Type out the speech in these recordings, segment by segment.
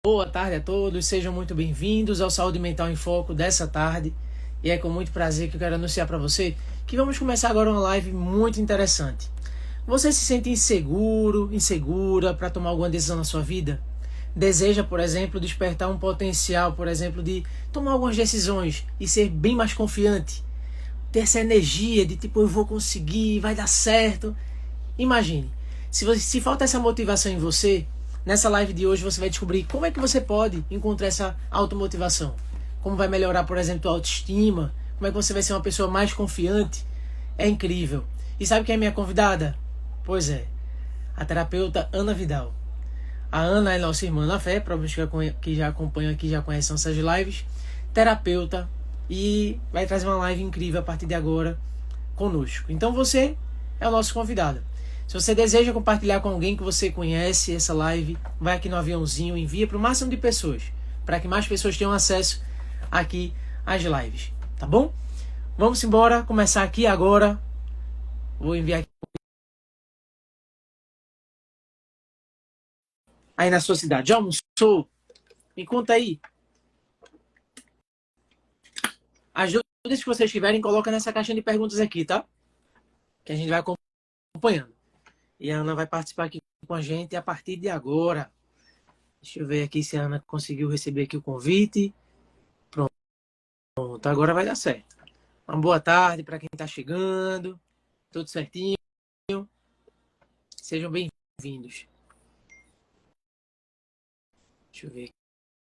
Boa tarde a todos, sejam muito bem-vindos ao Saúde Mental em Foco dessa tarde. E é com muito prazer que eu quero anunciar para você que vamos começar agora uma live muito interessante. Você se sente inseguro, insegura para tomar alguma decisão na sua vida? Deseja, por exemplo, despertar um potencial, por exemplo, de tomar algumas decisões e ser bem mais confiante? Ter essa energia de tipo, eu vou conseguir, vai dar certo. Imagine, se falta essa motivação em você, nessa live de hoje você vai descobrir como é que você pode encontrar essa automotivação. Como vai melhorar, por exemplo, a autoestima, como é que você vai ser uma pessoa mais confiante. É incrível. E sabe quem é minha convidada? Pois é, a terapeuta Ana Vidal. A Ana é nossa irmã na fé, provavelmente que já acompanham aqui, já conhecem essas lives. Terapeuta, e vai trazer uma live incrível a partir de agora conosco. Então você é o nosso convidado. Se você deseja compartilhar com alguém que você conhece essa live, vai aqui no aviãozinho, envia para o máximo de pessoas, para que mais pessoas tenham acesso aqui às lives, tá bom? Vamos embora, começar aqui agora. Vou enviar aqui. Aí na sua cidade, já almoçou? Me conta aí. As dúvidas que vocês tiverem, coloca nessa caixinha de perguntas aqui, tá? Que a gente vai acompanhando. E a Ana vai participar aqui com a gente a partir de agora. Deixa eu ver aqui se a Ana conseguiu receber aqui o convite. Pronto, agora vai dar certo. Uma boa tarde para quem está chegando. Tudo certinho. Sejam bem-vindos. Deixa eu ver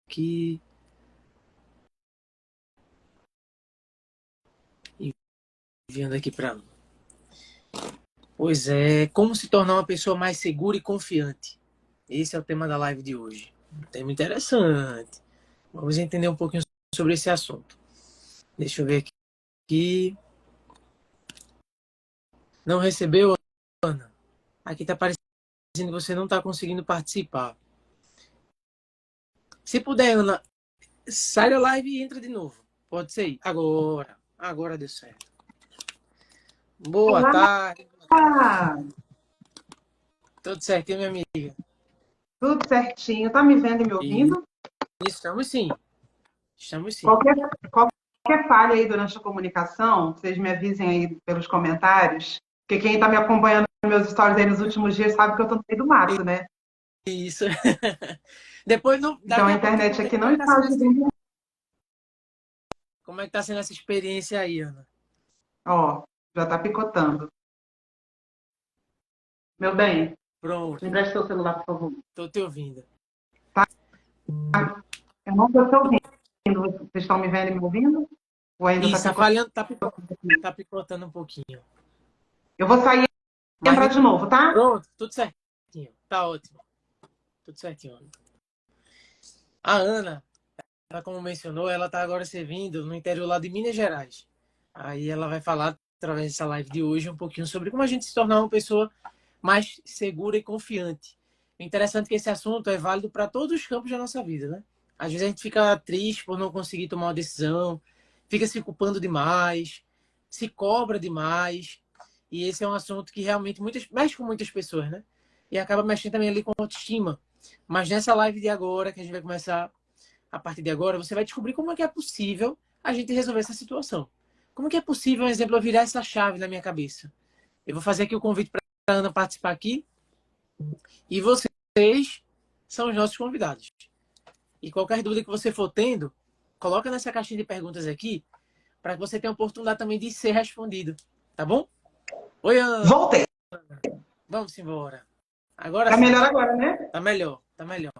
aqui. Enviando aqui para Ana. Pois é, como se tornar uma pessoa mais segura e confiante. Esse é o tema da live de hoje. Um tema interessante. Vamos entender um pouquinho sobre esse assunto. Deixa eu ver aqui. Não recebeu, Ana? Aqui está aparecendo que você não está conseguindo participar. Se puder, Ana, sai da live e entra de novo. Pode ser? Agora. Agora deu certo. Boa Olá. tarde. Tudo certinho, minha amiga? Tudo certinho. Tá me vendo e me ouvindo? Estamos sim. Estamos sim. Qualquer falha aí durante a comunicação, vocês me avisem aí pelos comentários, porque quem está me acompanhando nos meus stories aí nos últimos dias sabe que eu tô no meio do mato, né? Isso. Depois não. Então a internet aqui não está ajudando. Como é que tá sendo essa experiência aí, Ana? Ó, já tá picotando. Meu bem, Pronto. me empresta seu celular, por favor. Tô te ouvindo. Eu não estou te ouvindo. Vocês estão me vendo e me ouvindo? Ou ainda Isso, tá tá picotando? falhando, tá picotando um pouquinho. Eu vou sair e entrar de novo, tá? Pronto, tudo certinho. Tá ótimo. Tudo certinho, Ana. A Ana, ela como mencionou, ela tá agora servindo no interior lá de Minas Gerais. Aí ela vai falar, através dessa live de hoje, um pouquinho sobre como a gente se tornar uma pessoa mais segura e confiante. O interessante é que esse assunto é válido para todos os campos da nossa vida, né? Às vezes a gente fica triste por não conseguir tomar uma decisão, fica se culpando demais, se cobra demais. E esse é um assunto que realmente mexe com muitas pessoas, né? E acaba mexendo também ali com a autoestima. Mas nessa live de agora, que a gente vai começar a partir de agora, você vai descobrir como é que é possível a gente resolver essa situação. Como que é possível, um exemplo, eu virar essa chave na minha cabeça? Eu vou fazer aqui o convite para a Ana participar aqui. E vocês são os nossos convidados. E qualquer dúvida que você for tendo, coloca nessa caixinha de perguntas aqui, para que você tenha a oportunidade também de ser respondido. Tá bom? Oi, Ana. Voltei. Vamos embora. Agora Tá sim. melhor agora, né? Tá melhor, tá melhor.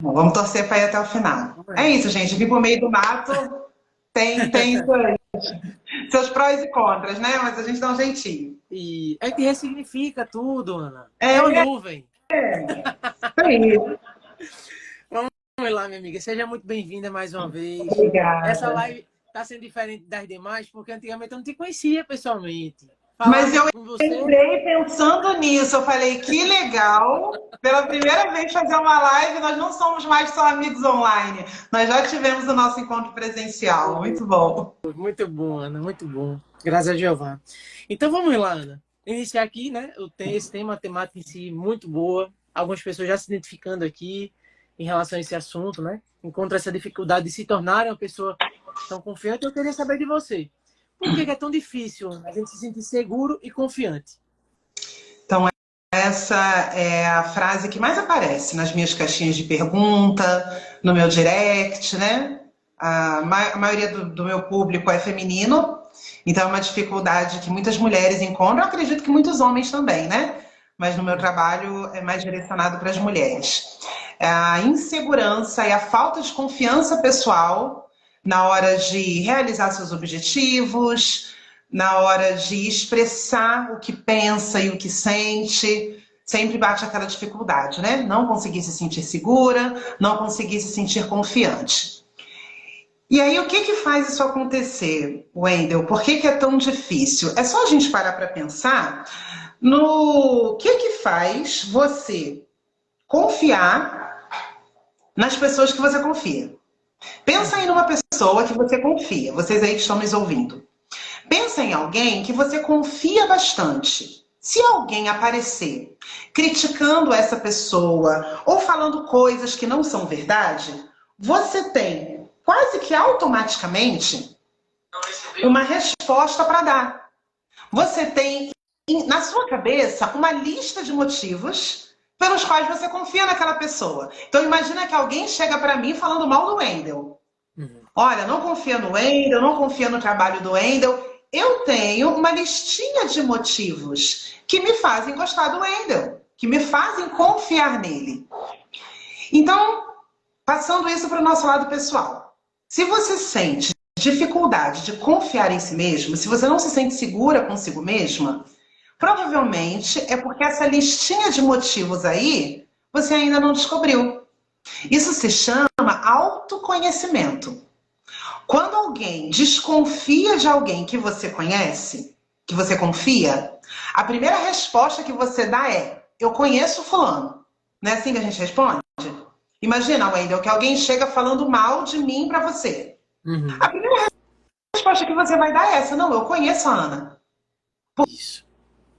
Bom, vamos torcer para ir até o final. É isso, gente. Vir por meio do mato tem seus prós e contras, né? Mas a gente dá um jeitinho. E a gente ressignifica tudo, Ana. É, É uma nuvem. é isso. Vamos lá, minha amiga. Seja muito bem-vinda mais uma vez. Obrigada. Essa live tá sendo diferente das demais, porque antigamente eu não te conhecia pessoalmente. Mas eu com você. entrei pensando nisso. Eu falei, que legal. Pela primeira vez fazer uma live, nós não somos mais só amigos online. Nós já tivemos o nosso encontro presencial. Muito bom. Muito bom, Ana. Muito bom. Graças a Jeová. Então vamos lá, Ana. Iniciar aqui, né? Eu tenho esse tema, a temática em si muito boa. Algumas pessoas já se identificando aqui. em relação a esse assunto, né? Encontra essa dificuldade de se tornar uma pessoa tão confiante. Eu queria saber de você. Por que é tão difícil a gente se sentir seguro e confiante? Então, essa é a frase que mais aparece nas minhas caixinhas de pergunta, no meu direct, né? A maioria do meu público é feminino, então é uma dificuldade que muitas mulheres encontram, eu acredito que muitos homens também, né? Mas no meu trabalho é mais direcionado para as mulheres. A insegurança e a falta de confiança pessoal na hora de realizar seus objetivos, na hora de expressar o que pensa e o que sente, sempre bate aquela dificuldade, né? Não conseguir se sentir segura, não conseguir se sentir confiante. E aí, o que que faz isso acontecer, Wendel? Por que que é tão difícil? É só a gente parar para pensar no que faz você confiar nas pessoas que você confia. Pensa aí numa pessoa que você confia, vocês aí que estão nos ouvindo. Pensa em alguém que você confia bastante. Se alguém aparecer criticando essa pessoa ou falando coisas que não são verdade, você tem quase que automaticamente uma resposta para dar. Você tem na sua cabeça uma lista de motivos pelos quais você confia naquela pessoa. Então imagina que alguém chega para mim falando mal do Wendel. Olha, não confia no Wendel, não confia no trabalho do Wendel. Eu tenho uma listinha de motivos que me fazem gostar do Wendel, que me fazem confiar nele. Então, passando isso para o nosso lado pessoal. Se você sente dificuldade de confiar em si mesmo, se você não se sente segura consigo mesma, provavelmente é porque essa listinha de motivos aí você ainda não descobriu. Isso se chama autoconhecimento. Quando alguém desconfia de alguém que você conhece, que você confia, a primeira resposta que você dá é: eu conheço fulano. Não é assim que a gente responde? Imagina, Wendel, que alguém chega falando mal de mim para você. A primeira resposta que você vai dar é essa: não, eu conheço a Ana. Isso.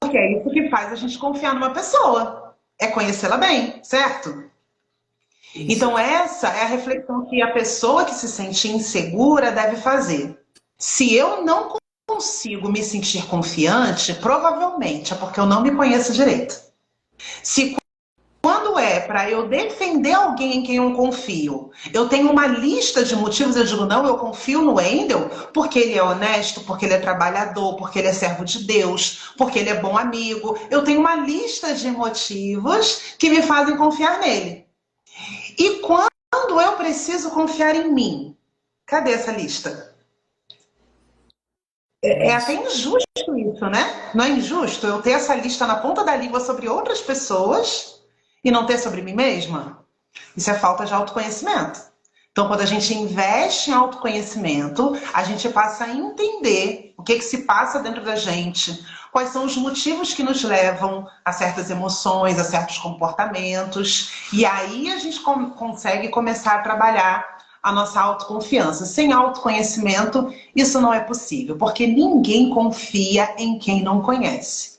Porque é isso que faz a gente confiar numa pessoa. É conhecê-la bem, certo? Isso. Então essa é a reflexão que a pessoa que se sente insegura deve fazer. Se eu não consigo me sentir confiante, provavelmente é porque eu não me conheço direito. Se quando é para eu defender alguém em quem eu confio, eu tenho uma lista de motivos, eu digo, não, eu confio no Wendel porque ele é honesto, porque ele é trabalhador, porque ele é servo de Deus, porque ele é bom amigo. Eu tenho uma lista de motivos que me fazem confiar nele. E quando eu preciso confiar em mim, cadê essa lista? É até injusto isso, né? Não é injusto eu ter essa lista na ponta da língua sobre outras pessoas e não ter sobre mim mesma? Isso é falta de autoconhecimento. Então, quando a gente investe em autoconhecimento, a gente passa a entender o que se passa dentro da gente, quais são os motivos que nos levam a certas emoções, a certos comportamentos, e aí a gente consegue começar a trabalhar a nossa autoconfiança. Sem autoconhecimento, isso não é possível, porque ninguém confia em quem não conhece.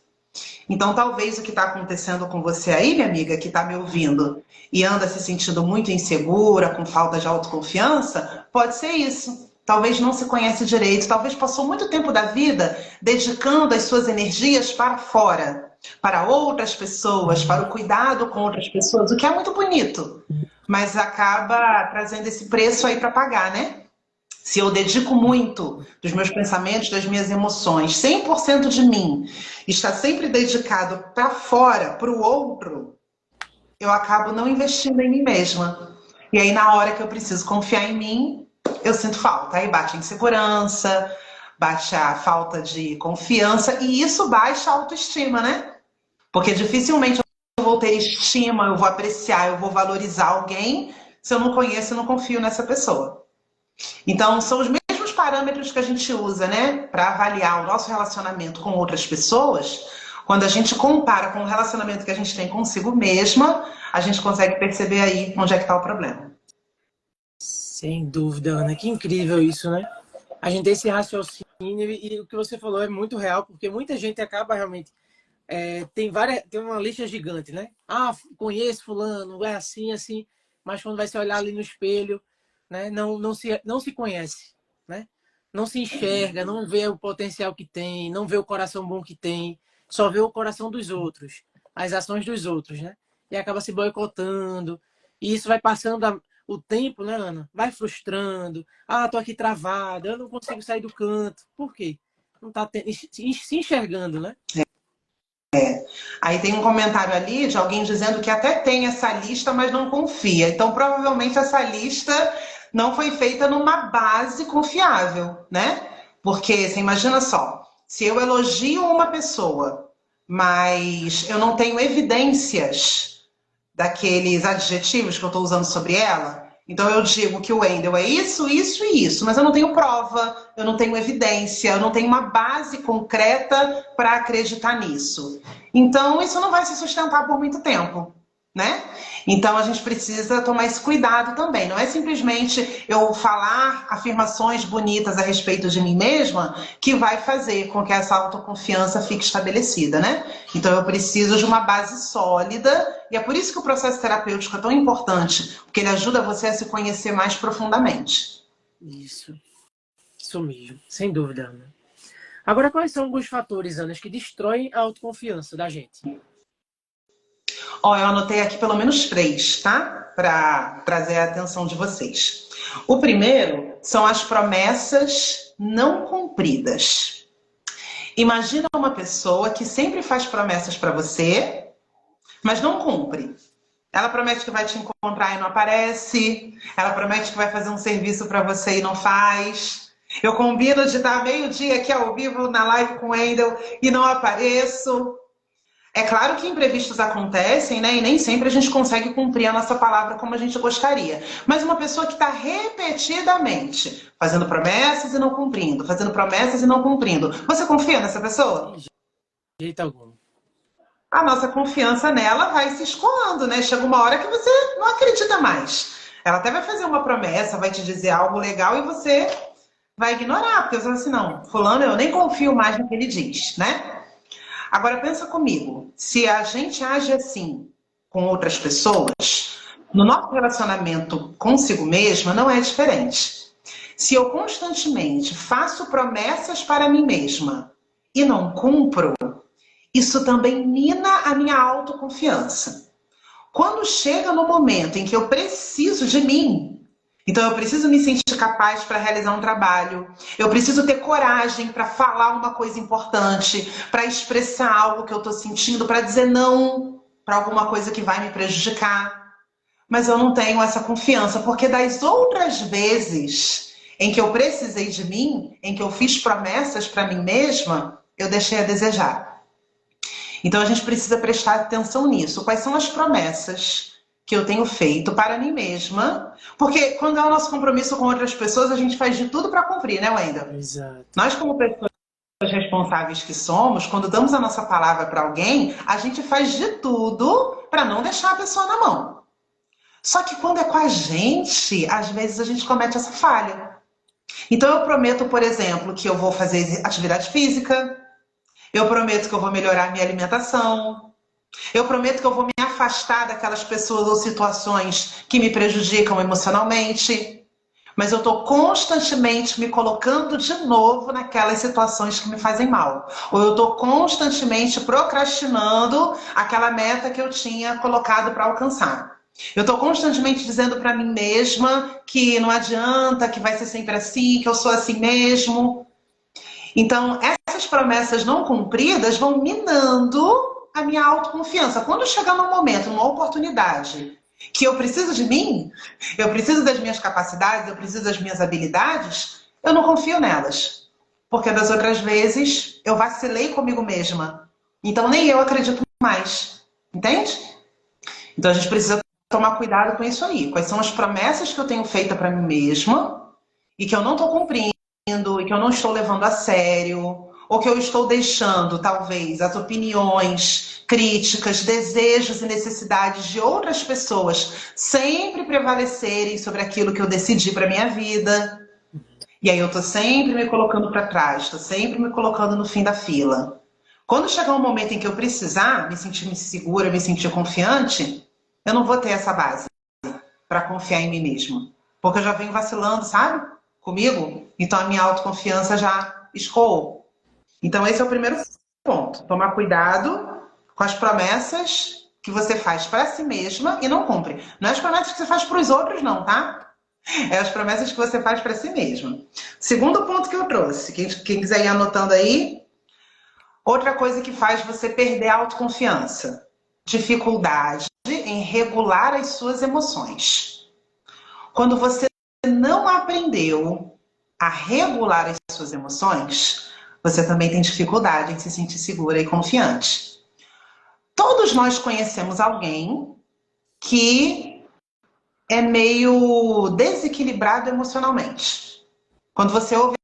Então, talvez o que está acontecendo com você aí, minha amiga, que está me ouvindo e anda se sentindo muito insegura, com falta de autoconfiança, pode ser isso. Talvez não se conhece direito, talvez passou muito tempo da vida dedicando as suas energias para fora, para outras pessoas, para o cuidado com outras pessoas, o que é muito bonito, mas acaba trazendo esse preço aí para pagar, né? Se eu dedico muito dos meus pensamentos, das minhas emoções, 100% de mim, está sempre dedicado para fora, para o outro, eu acabo não investindo em mim mesma. E aí, na hora que eu preciso confiar em mim, eu sinto falta. Aí bate a insegurança, bate a falta de confiança, e isso baixa a autoestima, né? Porque dificilmente eu vou ter estima, eu vou apreciar, eu vou valorizar alguém se eu não conheço e não confio nessa pessoa. Então, são os mesmos parâmetros que a gente usa, né, para avaliar o nosso relacionamento com outras pessoas. Quando a gente compara com o relacionamento que a gente tem consigo mesma, a gente consegue perceber aí onde é que está o problema. Sem dúvida, Ana. Que incrível isso, né? A gente tem esse raciocínio e o que você falou é muito real, porque muita gente acaba realmente... tem uma lista gigante, né? Ah, conheço fulano, é assim, assim. mas quando vai se olhar ali no espelho, né, não se conhece, né? Não se enxerga, não vê o potencial que tem, não vê o coração bom que tem, só vê o coração dos outros, as ações dos outros, né? E acaba se boicotando. E isso vai passando o tempo, né, Ana? Vai frustrando. Ah, tô aqui travada, eu não consigo sair do canto. Por quê? Não tá se enxergando, né? Aí tem um comentário ali de alguém dizendo que até tem essa lista, mas não confia. Então, provavelmente essa lista não foi feita numa base confiável, né? Porque você imagina só, se eu elogio uma pessoa, mas eu não tenho evidências daqueles adjetivos que eu estou usando sobre ela, então eu digo que o Wendel é isso, isso e isso, mas eu não tenho prova, eu não tenho evidência, eu não tenho uma base concreta para acreditar nisso. Então isso não vai se sustentar por muito tempo, né? Então a gente precisa tomar esse cuidado também. Não é simplesmente eu falar afirmações bonitas a respeito de mim mesma que vai fazer com que essa autoconfiança fique estabelecida, né? Então eu preciso de uma base sólida e é por isso que o processo terapêutico é tão importante, porque ele ajuda você a se conhecer mais profundamente. Isso mesmo, sem dúvida, Ana. Agora, quais são alguns fatores, Ana, que destroem a autoconfiança da gente? Ó, eu anotei aqui pelo menos 3, tá? Para trazer a atenção de vocês. O primeiro são as promessas não cumpridas. Imagina uma pessoa que sempre faz promessas para você, mas não cumpre. Ela promete que vai te encontrar e não aparece. Ela promete que vai fazer um serviço para você e não faz. Eu combino de estar meio-dia aqui ao vivo na live com o Wendel e não apareço. É claro que imprevistos acontecem, né? E nem sempre a gente consegue cumprir a nossa palavra como a gente gostaria. Mas uma pessoa que está repetidamente fazendo promessas e não cumprindo, fazendo promessas e não cumprindo. Você confia nessa pessoa? De jeito algum. A nossa confiança nela vai se escoando, né? Chega uma hora que você não acredita mais. Ela até vai fazer uma promessa, vai te dizer algo legal e você vai ignorar, porque você fala assim, não, fulano, eu nem confio mais no que ele diz, né? Agora pensa comigo, se a gente age assim com outras pessoas, no nosso relacionamento consigo mesma não é diferente. Se eu constantemente faço promessas para mim mesma e não cumpro, isso também mina a minha autoconfiança. Quando chega no momento em que eu preciso de mim, então eu preciso me sentir capaz para realizar um trabalho, eu preciso ter coragem para falar uma coisa importante, para expressar algo que eu estou sentindo, para dizer não para alguma coisa que vai me prejudicar. Mas eu não tenho essa confiança, porque das outras vezes em que eu precisei de mim, em que eu fiz promessas para mim mesma, eu deixei a desejar. Então a gente precisa prestar atenção nisso. Quais são as promessas que eu tenho feito para mim mesma? Porque quando é o nosso compromisso com outras pessoas, a gente faz de tudo para cumprir, né, Wendel? Exato. Nós, como pessoas responsáveis que somos, quando damos a nossa palavra para alguém, a gente faz de tudo para não deixar a pessoa na mão. Só que quando é com a gente, às vezes a gente comete essa falha. Então eu prometo, por exemplo, que eu vou fazer atividade física, eu prometo que eu vou melhorar minha alimentação, eu prometo que eu vou me afastar daquelas pessoas ou situações que me prejudicam emocionalmente, mas eu estou constantemente me colocando de novo naquelas situações que me fazem mal. Ou eu estou constantemente procrastinando aquela meta que eu tinha colocado para alcançar. Eu estou constantemente dizendo para mim mesma que não adianta, que vai ser sempre assim, que eu sou assim mesmo. Então, essas promessas não cumpridas vão minando a minha autoconfiança. Quando chegar num momento, numa oportunidade, que eu preciso de mim, eu preciso das minhas capacidades, eu preciso das minhas habilidades, eu não confio nelas. Porque das outras vezes eu vacilei comigo mesma. Então nem eu acredito mais. Entende? Então a gente precisa tomar cuidado com isso aí. Quais são as promessas que eu tenho feito para mim mesma e que eu não estou cumprindo, e que eu não estou levando a sério, ou que eu estou deixando, talvez, as opiniões, críticas, desejos e necessidades de outras pessoas sempre prevalecerem sobre aquilo que eu decidi para minha vida. E aí eu estou sempre me colocando para trás, estou sempre me colocando no fim da fila. Quando chegar um momento em que eu precisar me sentir segura, me sentir confiante, eu não vou ter essa base para confiar em mim mesma. Porque eu já venho vacilando, sabe? Comigo. Então a minha autoconfiança já escoou. Então esse é o primeiro ponto. Tomar cuidado com as promessas que você faz para si mesma e não cumpre. Não é as promessas que você faz para os outros, não, tá? É as promessas que você faz para si mesma. Segundo ponto que eu trouxe. Quem quiser ir anotando aí. Outra coisa que faz você perder a autoconfiança. Dificuldade em regular as suas emoções. Quando você não aprendeu a regular as suas emoções, você também tem dificuldade em se sentir segura e confiante. Todos nós conhecemos alguém que é meio desequilibrado emocionalmente. Quando você ouve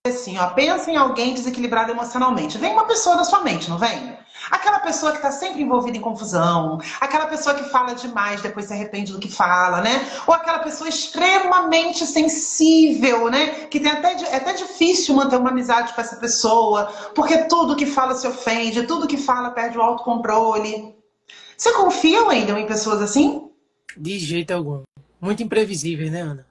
assim, ó, pensa em alguém desequilibrado emocionalmente, vem uma pessoa na sua mente, não vem? Aquela pessoa que está sempre envolvida em confusão, aquela pessoa que fala demais, depois se arrepende do que fala, né? Ou aquela pessoa extremamente sensível, né? Que tem até difícil manter uma amizade com essa pessoa, porque tudo que fala se ofende, tudo que fala perde o autocontrole. Você confia, Wendel, em pessoas assim? De jeito algum. Muito imprevisível, né, Ana?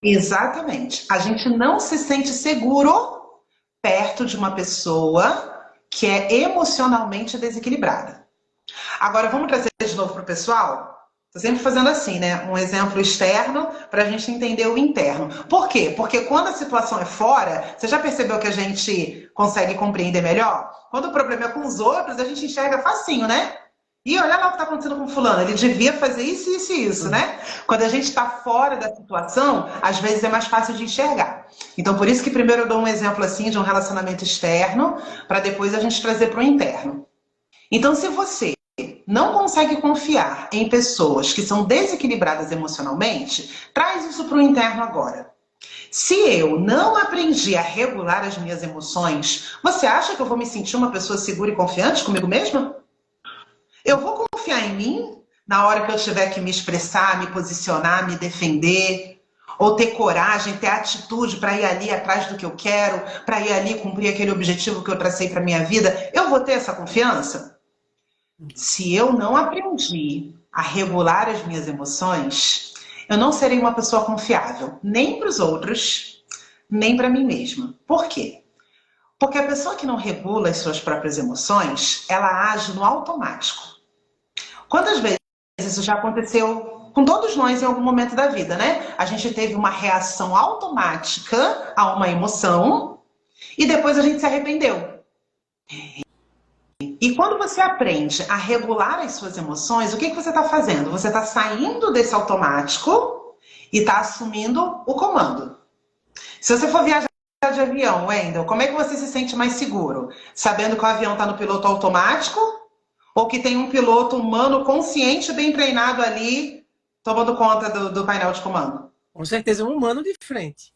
Exatamente. A gente não se sente seguro perto de uma pessoa que é emocionalmente desequilibrada. Agora, vamos trazer de novo para o pessoal? Estou sempre fazendo assim, né? Um exemplo externo para a gente entender o interno. Por quê? Porque quando a situação é fora, você já percebeu que a gente consegue compreender melhor? Quando o problema é com os outros, a gente enxerga facinho, né? E olha lá o que está acontecendo com fulano, ele devia fazer isso, isso e isso, né? Quando a gente está fora da situação, às vezes é mais fácil de enxergar. Então, por isso que primeiro eu dou um exemplo assim de um relacionamento externo, para depois a gente trazer para o interno. Então, se você não consegue confiar em pessoas que são desequilibradas emocionalmente, traz isso para o interno agora. Se eu não aprendi a regular as minhas emoções, você acha que eu vou me sentir uma pessoa segura e confiante comigo mesma? Eu vou confiar em mim na hora que eu tiver que me expressar, me posicionar, me defender, ou ter coragem, ter atitude para ir ali atrás do que eu quero, para ir ali cumprir aquele objetivo que eu tracei para minha vida. Eu vou ter essa confiança? Se eu não aprendi a regular as minhas emoções, eu não serei uma pessoa confiável, nem para os outros, nem para mim mesma. Por quê? Porque a pessoa que não regula as suas próprias emoções, ela age no automático. Quantas vezes isso já aconteceu com todos nós em algum momento da vida, né? A gente teve uma reação automática a uma emoção e depois a gente se arrependeu. E quando você aprende a regular as suas emoções, o que você está fazendo? Você está saindo desse automático e está assumindo o comando. Se você for viajar de avião, Wendel, como é que você se sente mais seguro? Sabendo que o avião está no piloto automático ou que tem um piloto humano consciente, bem treinado ali, tomando conta do painel de comando? Com certeza um humano de frente.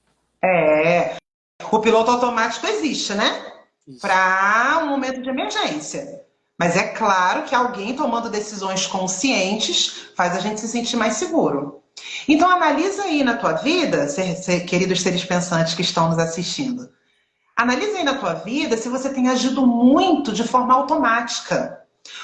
O piloto automático existe, né? Para um momento de emergência. Mas é claro que alguém tomando decisões conscientes faz a gente se sentir mais seguro. Então analisa aí na tua vida, queridos seres pensantes que estão nos assistindo, analisa aí na tua vida se você tem agido muito de forma automática.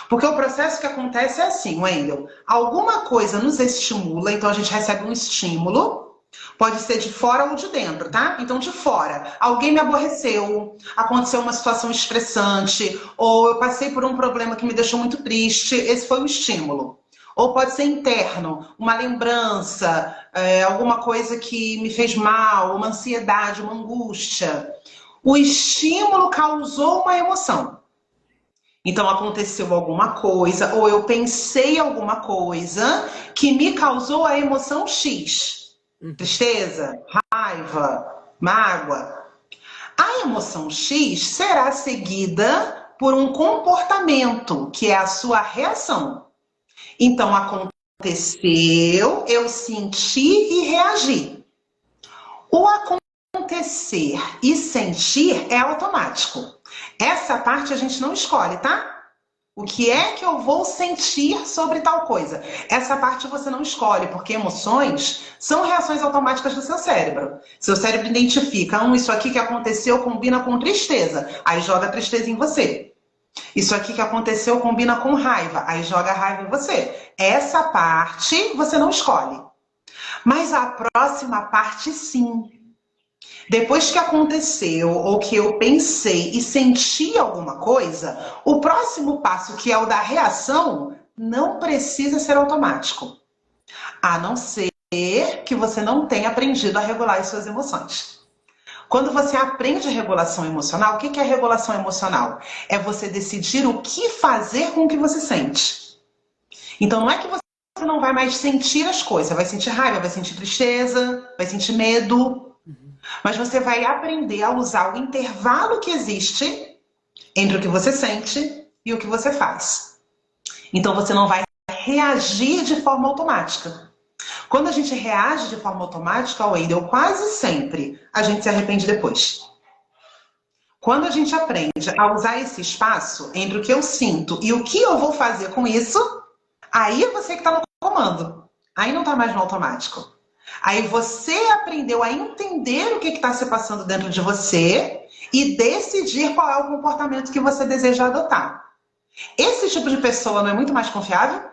Porque o processo que acontece é assim, Wendel, alguma coisa nos estimula, então a gente recebe um estímulo, pode ser de fora ou de dentro, tá? Então de fora, alguém me aborreceu, aconteceu uma situação estressante, ou eu passei por um problema que me deixou muito triste, esse foi o estímulo. Ou pode ser interno, uma lembrança, alguma coisa que me fez mal, uma ansiedade, uma angústia. O estímulo causou uma emoção. Então aconteceu alguma coisa, ou eu pensei alguma coisa que me causou a emoção X. Tristeza, raiva, mágoa. A emoção X será seguida por um comportamento, que é a sua reação. Então aconteceu, eu senti e reagi. O acontecer e sentir é automático. Essa parte a gente não escolhe, tá? O que é que eu vou sentir sobre tal coisa? Essa parte você não escolhe, porque emoções são reações automáticas do seu cérebro. Seu cérebro identifica, isso aqui que aconteceu combina com tristeza, aí joga tristeza em você. Isso aqui que aconteceu combina com raiva, aí joga raiva em você. Essa parte você não escolhe. Mas a próxima parte, sim. Depois que aconteceu, ou que eu pensei e senti alguma coisa, o próximo passo, que é o da reação, não precisa ser automático. A não ser que você não tenha aprendido a regular as suas emoções. Quando você aprende a regulação emocional, o que é regulação emocional? É você decidir o que fazer com o que você sente. Então não é que você não vai mais sentir as coisas, vai sentir raiva, vai sentir tristeza, vai sentir medo, mas você vai aprender a usar o intervalo que existe entre o que você sente e o que você faz. Então você não vai reagir de forma automática. Quando a gente reage de forma automática, Wendel, quase sempre a gente se arrepende depois. Quando a gente aprende a usar esse espaço entre o que eu sinto e o que eu vou fazer com isso, aí é você que está no comando. Aí não está mais no automático. Aí você aprendeu a entender o que está se passando dentro de você e decidir qual é o comportamento que você deseja adotar. Esse tipo de pessoa não é muito mais confiável?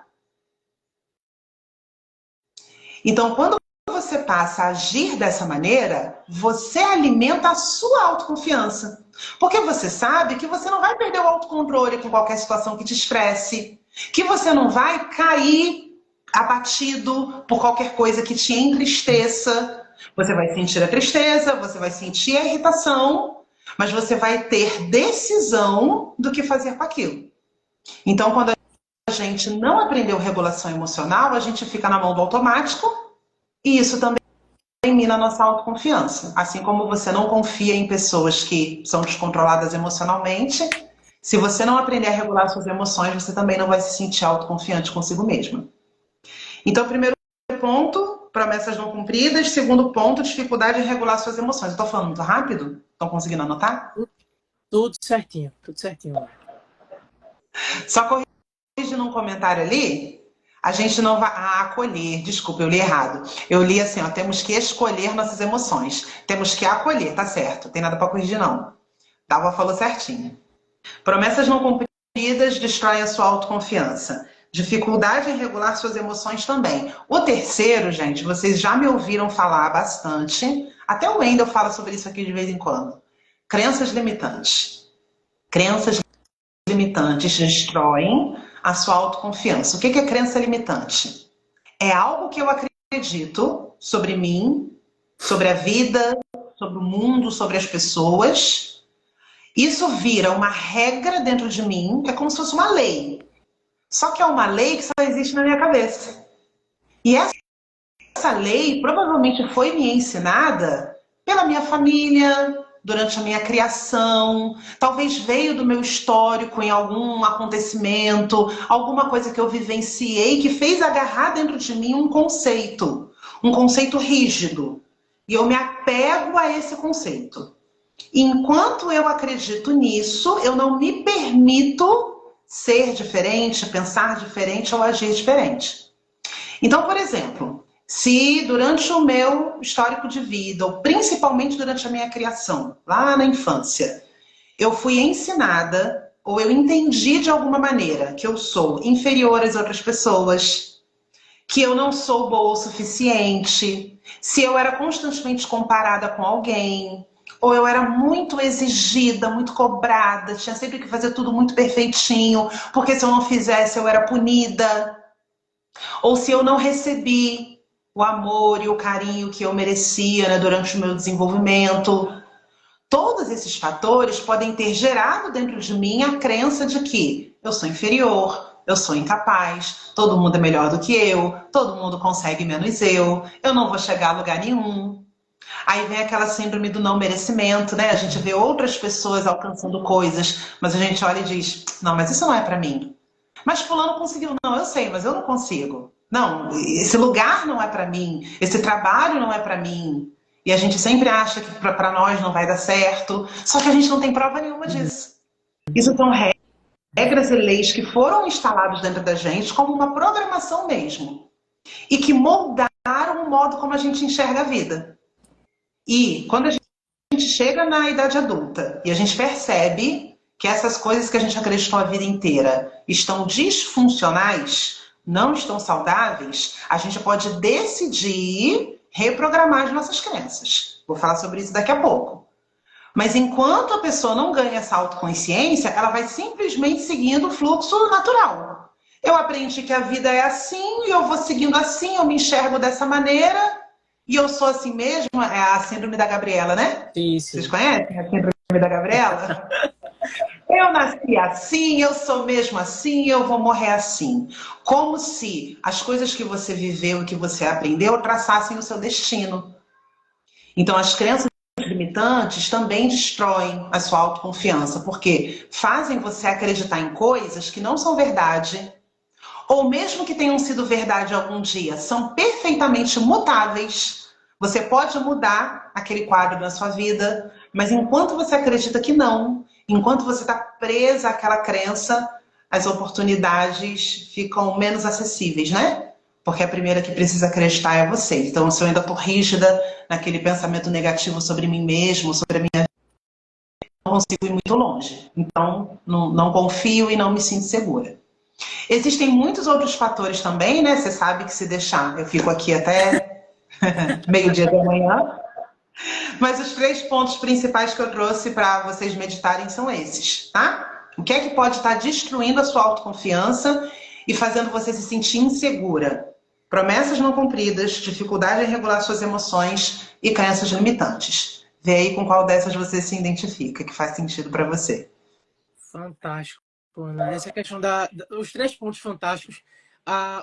Então, quando você passa a agir dessa maneira, você alimenta a sua autoconfiança. Porque você sabe que você não vai perder o autocontrole com qualquer situação que te estresse, que você não vai cair abatido por qualquer coisa que te entristeça. Você vai sentir a tristeza, você vai sentir a irritação, mas você vai ter decisão do que fazer com aquilo. Então, quando a gente não aprendeu regulação emocional, a gente fica na mão do automático e isso também mina a nossa autoconfiança. Assim como você não confia em pessoas que são descontroladas emocionalmente, se você não aprender a regular suas emoções, você também não vai se sentir autoconfiante consigo mesma. Então, primeiro ponto, promessas não cumpridas. Segundo ponto, dificuldade em regular suas emoções. Estou falando muito rápido? Estão conseguindo anotar? Tudo certinho, tudo certinho. Só corrigindo um comentário ali, a gente não vai acolher, desculpa, eu li errado. Eu li assim, ó, temos que escolher nossas emoções. Temos que acolher, tá certo. Tem nada para corrigir, não. Dalva falou certinho. Promessas não cumpridas destroem a sua autoconfiança. Dificuldade em regular suas emoções também. O terceiro, gente, vocês já me ouviram falar bastante. Até o Wendel fala sobre isso aqui de vez em quando. Crenças limitantes. Crenças limitantes destroem a sua autoconfiança. O que é crença limitante? É algo que eu acredito sobre mim, sobre a vida, sobre o mundo, sobre as pessoas. Isso vira uma regra dentro de mim, é como se fosse uma lei. Só que é uma lei que só existe na minha cabeça. E essa lei provavelmente foi me ensinada pela minha família, durante a minha criação, talvez veio do meu histórico em algum acontecimento, alguma coisa que eu vivenciei que fez agarrar dentro de mim um conceito rígido. E eu me apego a esse conceito. Enquanto eu acredito nisso, eu não me permito ser diferente, pensar diferente ou agir diferente. Então, por exemplo, se durante o meu histórico de vida, ou principalmente durante a minha criação, lá na infância, eu fui ensinada, ou eu entendi de alguma maneira, que eu sou inferior às outras pessoas, que eu não sou boa o suficiente, se eu era constantemente comparada com alguém, ou eu era muito exigida, muito cobrada, tinha sempre que fazer tudo muito perfeitinho, porque se eu não fizesse eu era punida, ou se eu não recebi o amor e o carinho que eu merecia, né, durante o meu desenvolvimento. Todos esses fatores podem ter gerado dentro de mim a crença de que eu sou inferior, eu sou incapaz, todo mundo é melhor do que eu, todo mundo consegue menos eu não vou chegar a lugar nenhum. Aí vem aquela síndrome do não merecimento, né? A gente vê outras pessoas alcançando coisas, mas a gente olha e diz, não, mas isso não é pra mim. Mas fulano conseguiu. Não, eu sei, mas eu não consigo. Não, esse lugar não é pra mim, esse trabalho não é pra mim. E a gente sempre acha que pra nós não vai dar certo, só que a gente não tem prova nenhuma disso. Isso são regras e leis que foram instaladas dentro da gente como uma programação mesmo. E que moldaram o modo como a gente enxerga a vida. E quando a gente chega na idade adulta e a gente percebe que essas coisas que a gente acreditou a vida inteira estão disfuncionais, não estão saudáveis, a gente pode decidir reprogramar as nossas crenças. Vou falar sobre isso daqui a pouco. Mas enquanto a pessoa não ganha essa autoconsciência, ela vai simplesmente seguindo o fluxo natural. Eu aprendi que a vida é assim, e eu vou seguindo assim, eu me enxergo dessa maneira, e eu sou assim mesmo. É a síndrome da Gabriela, né? Sim, Vocês sim. conhecem a síndrome da Gabriela? Eu nasci assim, eu sou mesmo assim, eu vou morrer assim. Como se as coisas que você viveu e que você aprendeu traçassem o seu destino. Então, as crenças limitantes também destroem a sua autoconfiança, porque fazem você acreditar em coisas que não são verdade, ou mesmo que tenham sido verdade algum dia, são perfeitamente mutáveis. Você pode mudar aquele quadro na sua vida, mas enquanto você acredita que não, enquanto você está presa àquela crença, as oportunidades ficam menos acessíveis, né? Porque a primeira que precisa acreditar é você. Então, se eu ainda estou rígida naquele pensamento negativo sobre mim mesmo, sobre a minha vida, não consigo ir muito longe. Então, não confio e não me sinto segura. Existem muitos outros fatores também, né? Você sabe que se deixar, eu fico aqui até meio-dia da manhã. Mas os 3 pontos principais que eu trouxe para vocês meditarem são esses, tá? O que é que pode estar destruindo a sua autoconfiança e fazendo você se sentir insegura? Promessas não cumpridas, dificuldade em regular suas emoções e crenças limitantes. Vê aí com qual dessas você se identifica, que faz sentido para você. Fantástico, Ana. Essa questão os 3 pontos fantásticos.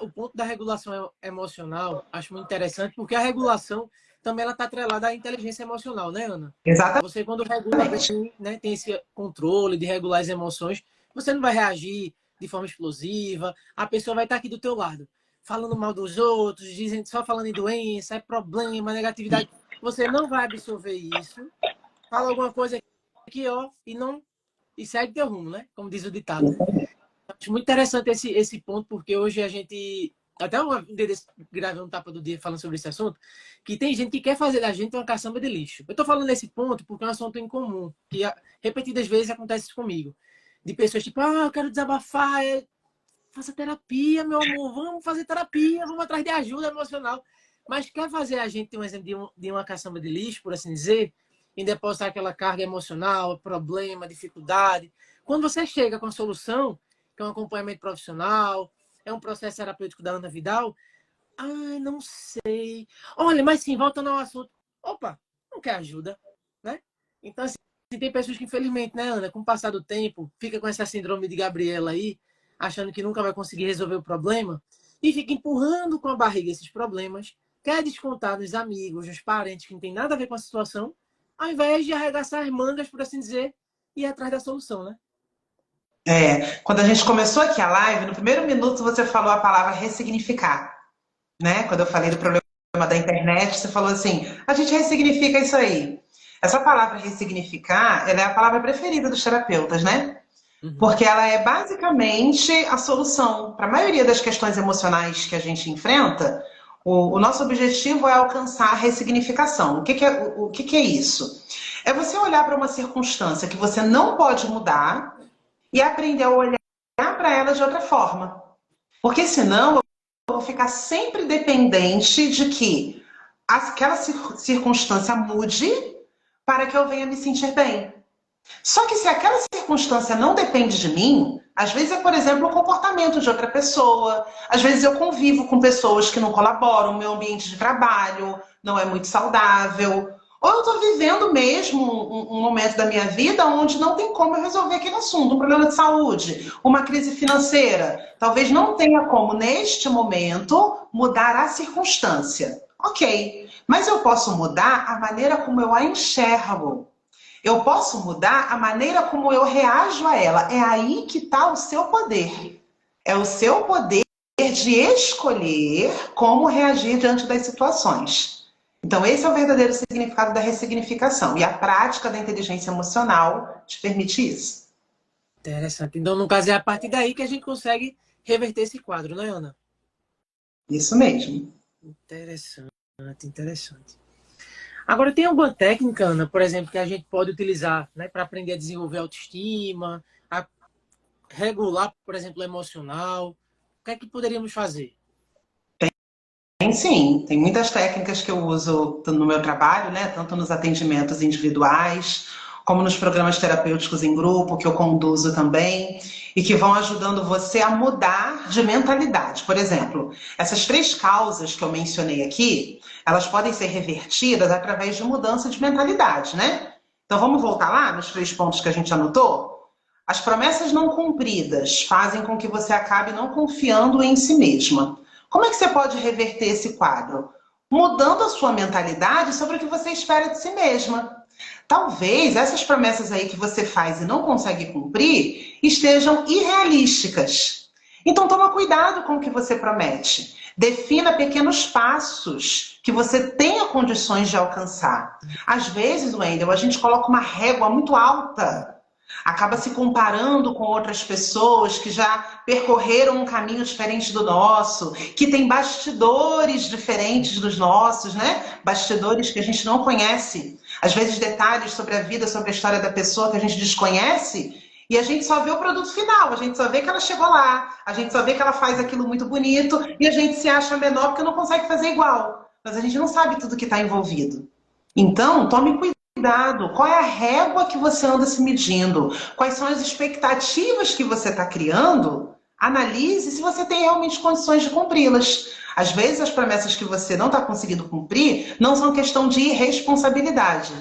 O ponto da regulação emocional, acho muito interessante, porque a regulação também ela está atrelada à inteligência emocional, né, Ana? Você, quando regula bem, Exatamente. né, tem esse controle de regular as emoções, você não vai reagir de forma explosiva, a pessoa vai estar aqui do teu lado, falando mal dos outros, dizendo, só falando em doença, é problema, negatividade. Você não vai absorver isso, fala alguma coisa aqui, ó, e segue teu rumo, né? Como diz o ditado. Acho muito interessante esse ponto, porque hoje a gente. Até um dia desse, gravei um tapa do dia falando sobre esse assunto, que tem gente que quer fazer da gente uma caçamba de lixo. Eu tô falando nesse ponto porque é um assunto em comum, que repetidas vezes acontece comigo. De pessoas tipo, eu quero desabafar, faça terapia, meu amor, vamos fazer terapia, vamos atrás de ajuda emocional. Mas quer fazer a gente ter um exemplo de uma caçamba de lixo, por assim dizer, em depositar aquela carga emocional, problema, dificuldade. Quando você chega com a solução, que é um acompanhamento profissional, é um processo terapêutico da Ana Vidal, não sei. Olha, mas sim, voltando ao assunto. Opa, não quer ajuda, né? Então, assim, tem pessoas que, infelizmente, né, Ana, com o passar do tempo, fica com essa síndrome de Gabriela aí, achando que nunca vai conseguir resolver o problema, e fica empurrando com a barriga esses problemas, quer descontar nos amigos, nos parentes que não tem nada a ver com a situação, ao invés de arregaçar as mangas, por assim dizer, e ir atrás da solução, né? Quando a gente começou aqui a live, no primeiro minuto você falou a palavra ressignificar, né? Quando eu falei do problema da internet, você falou assim, a gente ressignifica isso aí. Essa palavra ressignificar, ela é a palavra preferida dos terapeutas, né? Uhum. Porque ela é basicamente a solução para a maioria das questões emocionais que a gente enfrenta. O nosso objetivo é alcançar a ressignificação. O que é isso? É você olhar para uma circunstância que você não pode mudar e aprender a olhar para ela de outra forma. Porque senão eu vou ficar sempre dependente de que aquela circunstância mude para que eu venha me sentir bem. Só que se aquela circunstância não depende de mim, às vezes é, por exemplo, o comportamento de outra pessoa, às vezes eu convivo com pessoas que não colaboram, o meu ambiente de trabalho não é muito saudável, ou eu estou vivendo mesmo um momento da minha vida onde não tem como eu resolver aquele assunto, um problema de saúde, uma crise financeira. Talvez não tenha como, neste momento, mudar a circunstância. Ok, mas eu posso mudar a maneira como eu a enxergo. Eu posso mudar a maneira como eu reajo a ela. É aí que está o seu poder. É o seu poder de escolher como reagir diante das situações. Então, esse é o verdadeiro significado da ressignificação. E a prática da inteligência emocional te permite isso. Interessante. Então, no caso, é a partir daí que a gente consegue reverter esse quadro, né, Ana? Isso mesmo. Interessante, interessante. Agora, tem alguma técnica, Ana, por exemplo, que a gente pode utilizar, né, para aprender a desenvolver a autoestima, a regular, por exemplo, o emocional? O que é que poderíamos fazer? Tem sim, tem muitas técnicas que eu uso no meu trabalho, né? Tanto nos atendimentos individuais, como nos programas terapêuticos em grupo, que eu conduzo também, e que vão ajudando você a mudar de mentalidade. Por exemplo, essas 3 causas que eu mencionei aqui, elas podem ser revertidas através de mudança de mentalidade, né? Então vamos voltar lá nos 3 pontos que a gente anotou? As promessas não cumpridas fazem com que você acabe não confiando em si mesma. Como é que você pode reverter esse quadro? Mudando a sua mentalidade sobre o que você espera de si mesma. Talvez essas promessas aí que você faz e não consegue cumprir estejam irrealísticas. Então toma cuidado com o que você promete. Defina pequenos passos que você tenha condições de alcançar. Às vezes, Wendel, a gente coloca uma régua muito alta, acaba se comparando com outras pessoas que já percorreram um caminho diferente do nosso, que tem bastidores diferentes dos nossos, né? Bastidores que a gente não conhece. Às vezes detalhes sobre a vida, sobre a história da pessoa que a gente desconhece, e a gente só vê o produto final, a gente só vê que ela chegou lá, a gente só vê que ela faz aquilo muito bonito, e a gente se acha menor porque não consegue fazer igual. Mas a gente não sabe tudo que está envolvido. Então, tome cuidado. Qual é a régua que você anda se medindo? Quais são as expectativas que você está criando? Analise se você tem realmente condições de cumpri-las. Às vezes, as promessas que você não está conseguindo cumprir não são questão de irresponsabilidade.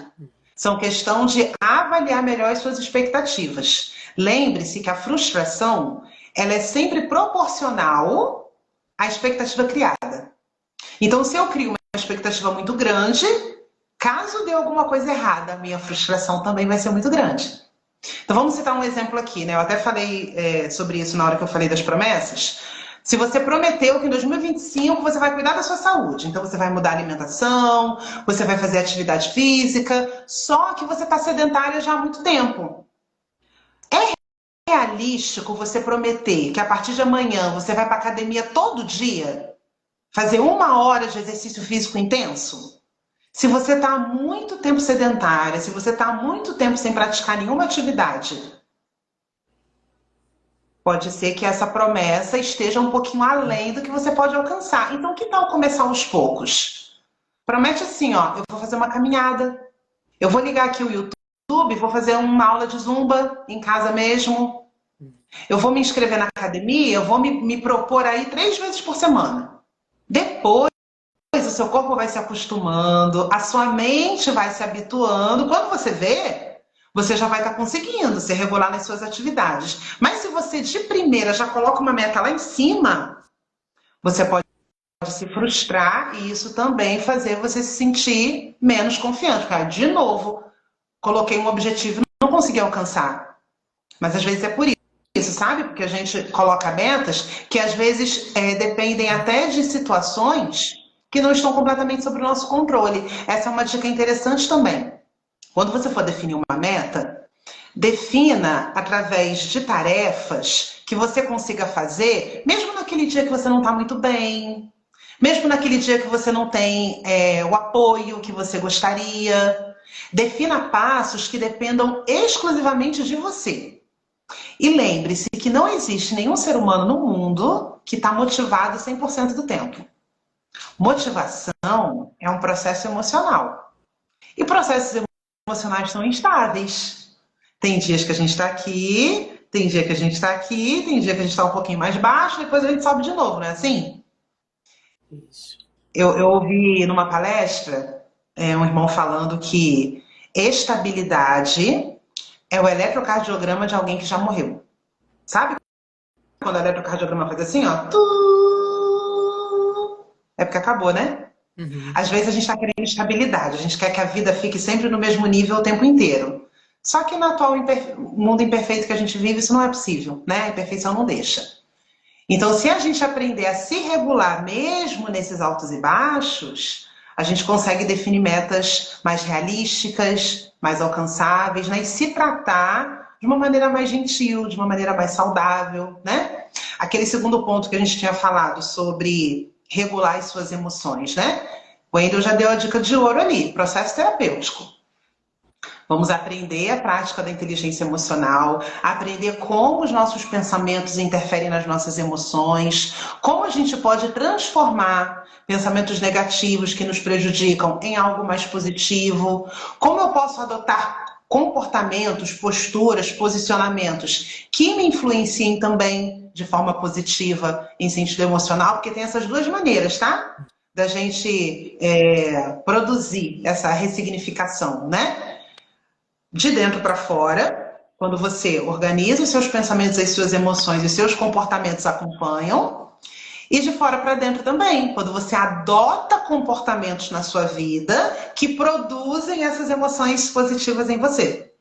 São questão de avaliar melhor as suas expectativas. Lembre-se que a frustração, ela é sempre proporcional à expectativa criada. Então, se eu crio uma expectativa muito grande, caso dê alguma coisa errada, a minha frustração também vai ser muito grande. Então vamos citar um exemplo aqui, né? Eu até falei sobre isso na hora que eu falei das promessas. Se você prometeu que em 2025 você vai cuidar da sua saúde, então você vai mudar a alimentação, você vai fazer atividade física, só que você está sedentária já há muito tempo. É realístico você prometer que a partir de amanhã você vai para a academia todo dia, fazer 1 hora de exercício físico intenso? Se você está há muito tempo sedentária, se você está há muito tempo sem praticar nenhuma atividade, pode ser que essa promessa esteja um pouquinho além do que você pode alcançar. Então, que tal começar aos poucos? Promete assim, ó, eu vou fazer uma caminhada, eu vou ligar aqui o YouTube, vou fazer uma aula de zumba em casa mesmo, eu vou me inscrever na academia, eu vou me propor aí 3 vezes por semana. Depois, o seu corpo vai se acostumando, a sua mente vai se habituando. Quando você vê, você já vai estar conseguindo se regular nas suas atividades. Mas se você de primeira já coloca uma meta lá em cima, você pode se frustrar e isso também fazer você se sentir menos confiante. Porque, de novo, coloquei um objetivo e não consegui alcançar. Mas às vezes é por isso, sabe? Porque a gente coloca metas que às vezes dependem até de situações que não estão completamente sob o nosso controle. Essa é uma dica interessante também. Quando você for definir uma meta, defina através de tarefas que você consiga fazer, mesmo naquele dia que você não está muito bem, mesmo naquele dia que você não tem o apoio que você gostaria. Defina passos que dependam exclusivamente de você. E lembre-se que não existe nenhum ser humano no mundo que está motivado 100% do tempo. Motivação é um processo emocional. E processos emocionais são instáveis. Tem dias que a gente está aqui, tem dia que a gente está aqui, tem dia que a gente está um pouquinho mais baixo, depois a gente sobe de novo, não é assim? Isso. Eu ouvi numa palestra um irmão falando que estabilidade é o eletrocardiograma de alguém que já morreu. Sabe quando o eletrocardiograma faz assim, ó? É porque acabou, né? Uhum. Às vezes a gente está querendo estabilidade, a gente quer que a vida fique sempre no mesmo nível o tempo inteiro. Só que no atual mundo imperfeito que a gente vive, isso não é possível, né? A imperfeição não deixa. Então, se a gente aprender a se regular mesmo nesses altos e baixos, a gente consegue definir metas mais realísticas, mais alcançáveis, né? E se tratar de uma maneira mais gentil, de uma maneira mais saudável, né? Aquele segundo ponto que a gente tinha falado sobre regular as suas emoções, né? O Wendel já deu a dica de ouro ali, processo terapêutico. Vamos aprender a prática da inteligência emocional, aprender como os nossos pensamentos interferem nas nossas emoções, como a gente pode transformar pensamentos negativos que nos prejudicam em algo mais positivo, como eu posso adotar comportamentos, posturas, posicionamentos que me influenciem também de forma positiva em sentido emocional, porque tem essas duas maneiras, tá? Da gente produzir essa ressignificação, né? De dentro para fora, quando você organiza os seus pensamentos, as suas emoções e os seus comportamentos acompanham, e de fora para dentro também, quando você adota comportamentos na sua vida que produzem essas emoções positivas em você.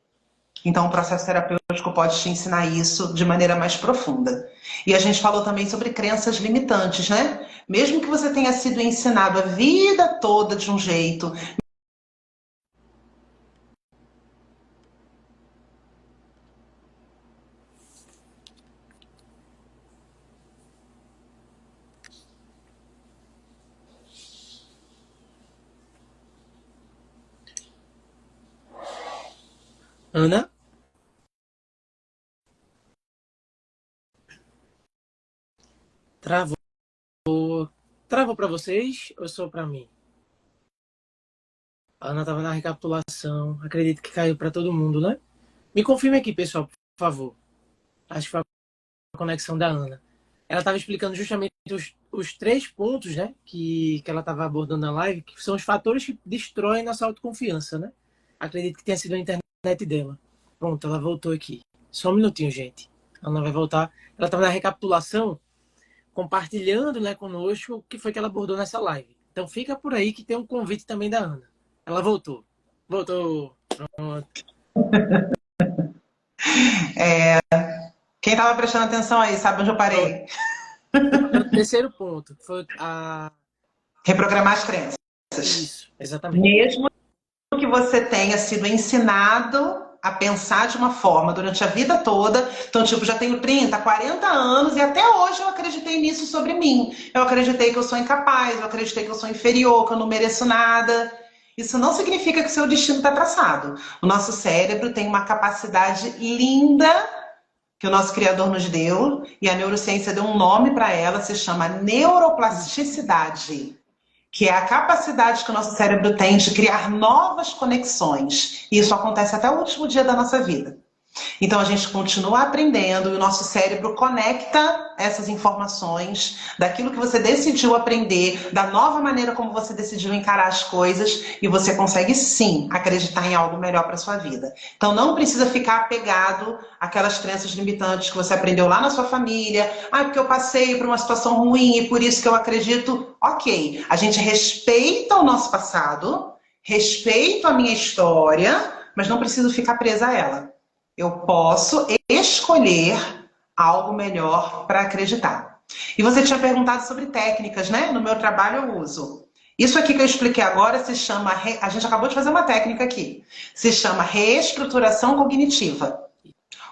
Então, o processo terapêutico pode te ensinar isso de maneira mais profunda. E a gente falou também sobre crenças limitantes, né? Mesmo que você tenha sido ensinado a vida toda de um jeito, Ana? Travou. Travou para vocês ou só para mim? A Ana estava na recapitulação. Acredito que caiu para todo mundo, né? Me confirme aqui, pessoal, por favor. Acho que foi a conexão da Ana. Ela estava explicando justamente os 3 pontos, né? Que ela estava abordando na live, que são os fatores que destroem nossa autoconfiança, né? Acredito que tenha sido a internet dela. Pronto, ela voltou aqui. Só um minutinho, gente. A Ana vai voltar. Ela estava na recapitulação, compartilhando, né, conosco o que foi que ela abordou nessa live. Então fica por aí que tem um convite também da Ana. Ela voltou. Voltou. Pronto. Quem estava prestando atenção aí, sabe onde eu parei? No terceiro ponto, foi a... Reprogramar as crenças. Isso, exatamente. Mesmo que você tenha sido ensinado a pensar de uma forma durante a vida toda, então, tipo, já tenho 30, 40 anos e até hoje eu acreditei nisso sobre mim. Eu acreditei que eu sou incapaz, eu acreditei que eu sou inferior, que eu não mereço nada. Isso não significa que o seu destino está traçado. O nosso cérebro tem uma capacidade linda que o nosso Criador nos deu, e a neurociência deu um nome para ela, se chama neuroplasticidade, que é a capacidade que o nosso cérebro tem de criar novas conexões. E isso acontece até o último dia da nossa vida. Então a gente continua aprendendo e o nosso cérebro conecta essas informações daquilo que você decidiu aprender, da nova maneira como você decidiu encarar as coisas, e você consegue sim acreditar em algo melhor para sua vida. Então não precisa ficar apegado àquelas crenças limitantes que você aprendeu lá na sua família. Ah, porque eu passei por uma situação ruim e por isso que eu acredito. Ok, a gente respeita o nosso passado, respeita a minha história, mas não preciso ficar presa a ela. Eu posso escolher algo melhor para acreditar. E você tinha perguntado sobre técnicas, né? No meu trabalho eu uso. Isso aqui que eu expliquei agora se chama... A gente acabou de fazer uma técnica aqui. Se chama reestruturação cognitiva.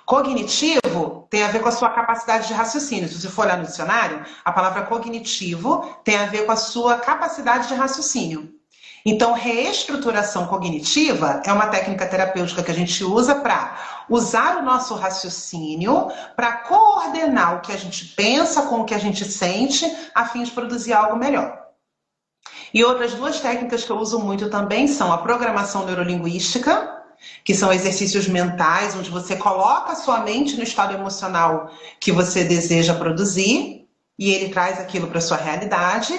Cognitivo tem a ver com a sua capacidade de raciocínio. Se você for olhar no dicionário, a palavra cognitivo tem a ver com a sua capacidade de raciocínio. Então, reestruturação cognitiva é uma técnica terapêutica que a gente usa para usar o nosso raciocínio para coordenar o que a gente pensa com o que a gente sente, a fim de produzir algo melhor. E outras duas técnicas que eu uso muito também são a programação neurolinguística, que são exercícios mentais, onde você coloca a sua mente no estado emocional que você deseja produzir, e ele traz aquilo para a sua realidade,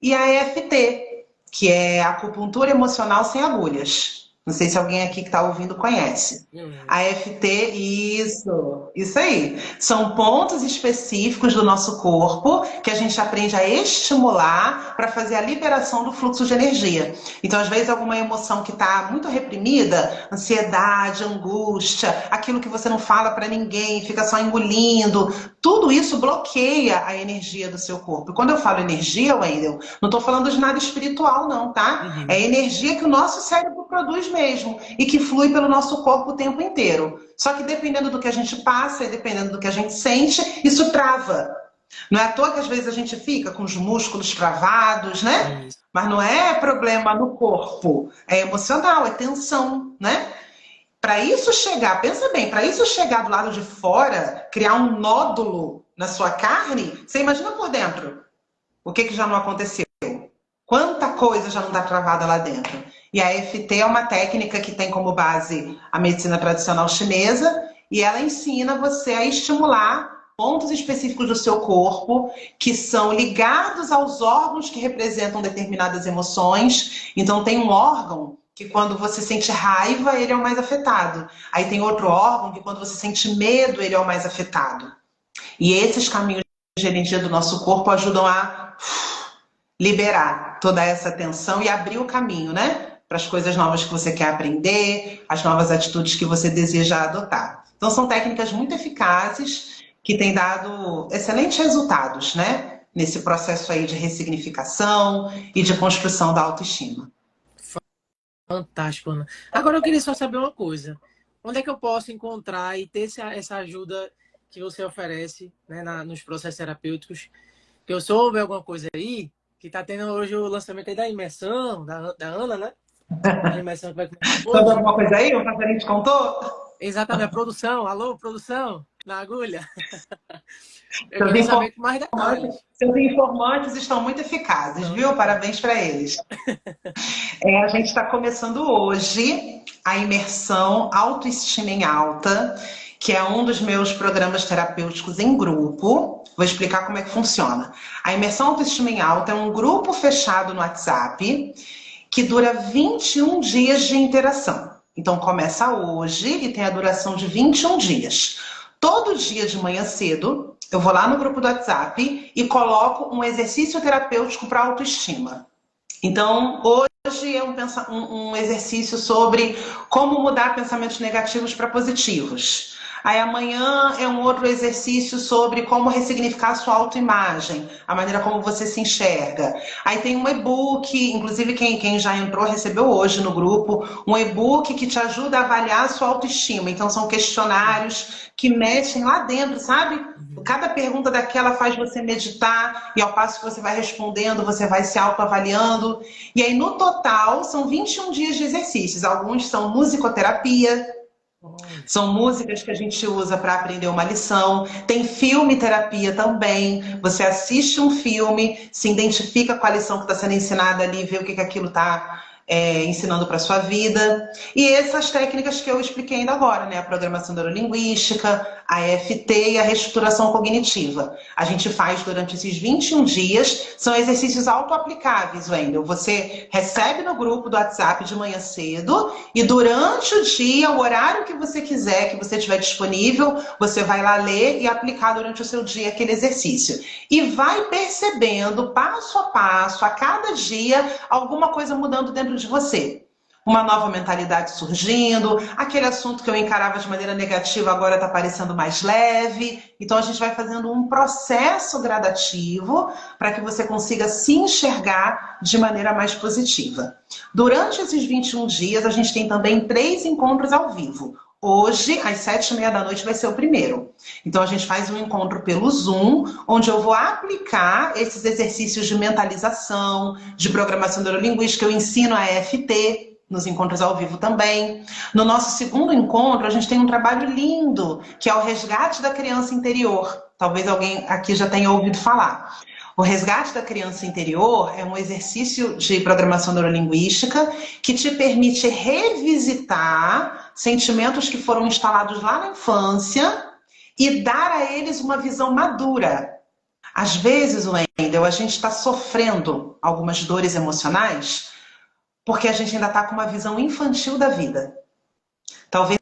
e a EFT, que é acupuntura emocional sem agulhas. Não sei se alguém aqui que está ouvindo conhece. A EFT, isso aí. São pontos específicos do nosso corpo que a gente aprende a estimular para fazer a liberação do fluxo de energia. Então, às vezes, alguma emoção que está muito reprimida, ansiedade, angústia, aquilo que você não fala para ninguém, fica só engolindo, tudo isso bloqueia a energia do seu corpo. E quando eu falo energia, Wendel, não estou falando de nada espiritual, não, tá? É energia que o nosso cérebro produz mesmo e que flui pelo nosso corpo o tempo inteiro. Só que dependendo do que a gente passa e dependendo do que a gente sente, isso trava. Não é à toa que às vezes a gente fica com os músculos travados, né? Mas não é problema no corpo, é emocional, é tensão, né? Para isso chegar, pensa bem, para isso chegar do lado de fora, criar um nódulo na sua carne, você imagina por dentro. O que já não aconteceu? Quanta coisa já não está travada lá dentro? E a EFT é uma técnica que tem como base a medicina tradicional chinesa e ela ensina você a estimular pontos específicos do seu corpo que são ligados aos órgãos que representam determinadas emoções. Então tem um órgão que quando você sente raiva, ele é o mais afetado. Aí tem outro órgão que quando você sente medo, ele é o mais afetado. E esses caminhos de energia do nosso corpo ajudam a liberar toda essa tensão e abrir o caminho, né? Para as coisas novas que você quer aprender, as novas atitudes que você deseja adotar. Então são técnicas muito eficazes que têm dado excelentes resultados, né? Nesse processo aí de ressignificação e de construção da autoestima. Fantástico, Ana. Agora eu queria só saber uma coisa. Onde é que eu posso encontrar e ter essa ajuda que você oferece, né, nos processos terapêuticos? Que eu soube alguma coisa aí, que está tendo hoje o lançamento aí da imersão, da Ana, né? A imersão que vai começar hoje. Sabe alguma coisa aí? O Catarina te contou? Exatamente, a produção. Alô, produção, na agulha. Eu queria saber com mais detalhes. Seus informantes estão muito eficazes, viu? Parabéns para eles. A gente está começando hoje a imersão Autoestima em Alta, que é um dos meus programas terapêuticos em grupo. Vou explicar como é que funciona. A imersão Autoestima em Alta é um grupo fechado no WhatsApp que dura 21 dias de interação. Então começa hoje e tem a duração de 21 dias. Todo dia de manhã cedo, eu vou lá no grupo do WhatsApp e coloco um exercício terapêutico para autoestima. Então, hoje é um exercício sobre como mudar pensamentos negativos para positivos. Aí amanhã é um outro exercício sobre como ressignificar a sua autoimagem, a maneira como você se enxerga. Aí tem um e-book, inclusive quem já entrou recebeu hoje no grupo, um e-book que te ajuda a avaliar a sua autoestima. Então são questionários que mexem lá dentro, sabe? Cada pergunta daquela faz você meditar e ao passo que você vai respondendo, você vai se autoavaliando. E aí no total são 21 dias de exercícios. Alguns são musicoterapia, são músicas que a gente usa para aprender uma lição. Tem filme terapia também. Você assiste um filme, se identifica com a lição que está sendo ensinada ali, vê o que aquilo está ensinando para sua vida. E essas técnicas que eu expliquei ainda agora, né? A programação neurolinguística, a EFT e a reestruturação cognitiva. A gente faz durante esses 21 dias, são exercícios autoaplicáveis, Wendel. Você recebe no grupo do WhatsApp de manhã cedo e durante o dia, o horário que você quiser, que você tiver disponível, você vai lá ler e aplicar durante o seu dia aquele exercício. E vai percebendo, passo a passo, a cada dia, alguma coisa mudando dentro de você. Uma nova mentalidade surgindo, aquele assunto que eu encarava de maneira negativa agora está parecendo mais leve. Então a gente vai fazendo um processo gradativo para que você consiga se enxergar de maneira mais positiva. Durante esses 21 dias a gente tem também 3 encontros ao vivo. Hoje, às 7h30 da noite, vai ser o primeiro. Então, a gente faz um encontro pelo Zoom, onde eu vou aplicar esses exercícios de mentalização, de programação neurolinguística. Eu ensino a EFT nos encontros ao vivo também. No nosso segundo encontro, a gente tem um trabalho lindo, que é o resgate da criança interior. Talvez alguém aqui já tenha ouvido falar. O resgate da criança interior é um exercício de programação neurolinguística que te permite revisitar sentimentos que foram instalados lá na infância e dar a eles uma visão madura. Às vezes, Wendel, a gente está sofrendo algumas dores emocionais porque a gente ainda está com uma visão infantil da vida. Talvez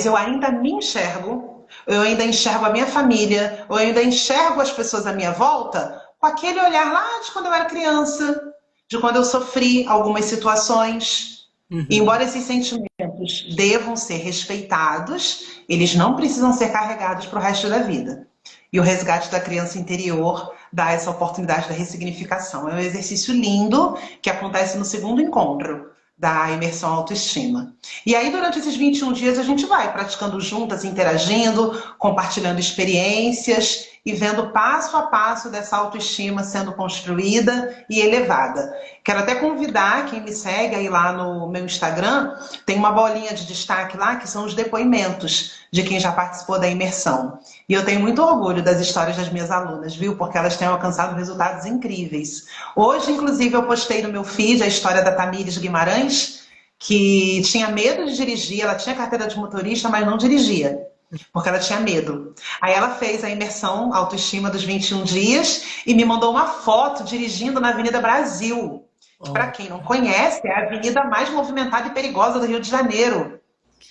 eu ainda me enxergo, eu ainda enxergo a minha família, eu ainda enxergo as pessoas à minha volta com aquele olhar lá de quando eu era criança, de quando eu sofri algumas situações. E embora esses sentimentos devam ser respeitados, eles não precisam ser carregados para o resto da vida. E o resgate da criança interior dá essa oportunidade da ressignificação. É um exercício lindo que acontece no segundo encontro da imersão autoestima. E aí, durante esses 21 dias, a gente vai praticando juntas, interagindo, compartilhando experiências e vendo passo a passo dessa autoestima sendo construída e elevada. Quero até convidar quem me segue aí lá no meu Instagram, tem uma bolinha de destaque lá que são os depoimentos de quem já participou da imersão. E eu tenho muito orgulho das histórias das minhas alunas, viu? Porque elas têm alcançado resultados incríveis. Hoje, inclusive, eu postei no meu feed a história da Tamires Guimarães, que tinha medo de dirigir, ela tinha carteira de motorista, mas não dirigia, porque ela tinha medo. Aí ela fez a imersão Autoestima dos 21 dias e me mandou uma foto dirigindo na Avenida Brasil. Que, para quem não conhece, é a avenida mais movimentada e perigosa do Rio de Janeiro.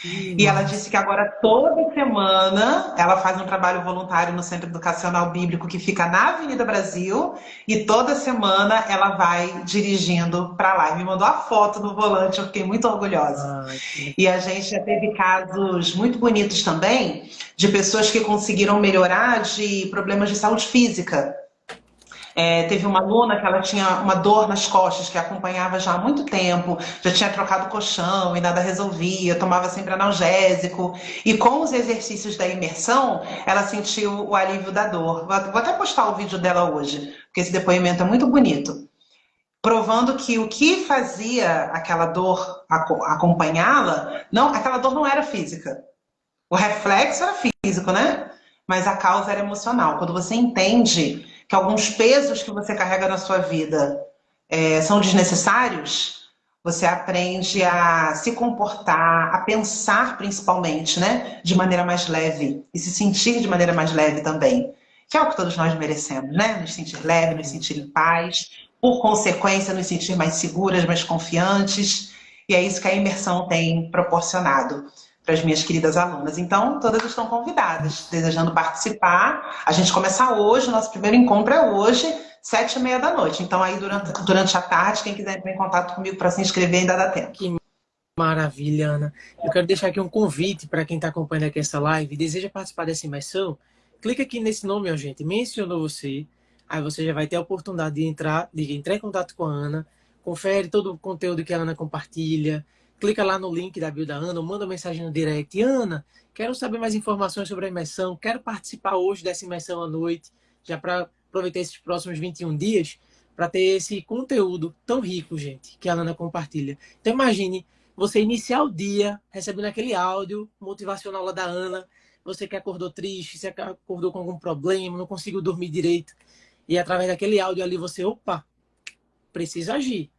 E ela disse que agora, toda semana, ela faz um trabalho voluntário no Centro Educacional Bíblico, que fica na Avenida Brasil, e toda semana ela vai dirigindo para lá. E me mandou a foto no volante, eu fiquei muito orgulhosa. E a gente já teve casos muito bonitos também, de pessoas que conseguiram melhorar de problemas de saúde física. Teve uma aluna que ela tinha uma dor nas costas que acompanhava já há muito tempo, já tinha trocado colchão e nada resolvia, tomava sempre analgésico. E com os exercícios da imersão, ela sentiu o alívio da dor. Vou até postar o vídeo dela hoje, porque esse depoimento é muito bonito. Provando que o que fazia aquela dor acompanhá-la, aquela dor não era física. O reflexo era físico, né? Mas a causa era emocional. Quando você entende que alguns pesos que você carrega na sua vida são desnecessários, você aprende a se comportar, a pensar principalmente, né, de maneira mais leve e se sentir de maneira mais leve também, que é o que todos nós merecemos, né? Nos sentir leve, nos sentir em paz, por consequência, nos sentir mais seguras, mais confiantes, e é isso que a imersão tem proporcionado para as minhas queridas alunas. Então, todas estão convidadas, desejando participar. A gente começa hoje, nosso primeiro encontro é hoje, 7h30 da noite. Então, aí, durante a tarde, quem quiser entrar em contato comigo para se inscrever, ainda dá tempo. Que maravilha, Ana. Eu quero deixar aqui um convite para quem está acompanhando aqui essa live e deseja participar dessa imersão. Clica aqui nesse nome, ó, gente. Mencionou você. Aí você já vai ter a oportunidade de entrar em contato com a Ana. Confere todo o conteúdo que a Ana compartilha. Clica lá no link da bio da Ana, ou manda uma mensagem no direct. Ana, quero saber mais informações sobre a imersão, quero participar hoje dessa imersão à noite, já para aproveitar esses próximos 21 dias, para ter esse conteúdo tão rico, gente, que a Ana compartilha. Então imagine você iniciar o dia recebendo aquele áudio motivacional lá da Ana, você que acordou triste, você acordou com algum problema, não conseguiu dormir direito, e através daquele áudio ali você, opa, preciso agir,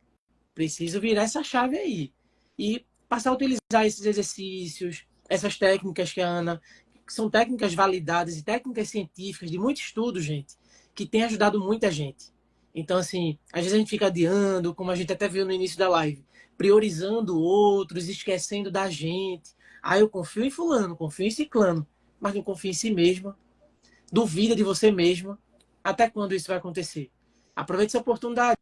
preciso virar essa chave aí. E passar a utilizar esses exercícios, essas técnicas que a Ana, que são técnicas validadas e técnicas científicas de muito estudo, gente, que tem ajudado muita gente. Então, assim, às vezes a gente fica adiando, como a gente até viu no início da live, priorizando outros, esquecendo da gente. Ah, eu confio em fulano, confio em ciclano, mas não confio em si mesma. Duvida de você mesma. Até quando isso vai acontecer? Aproveite essa oportunidade.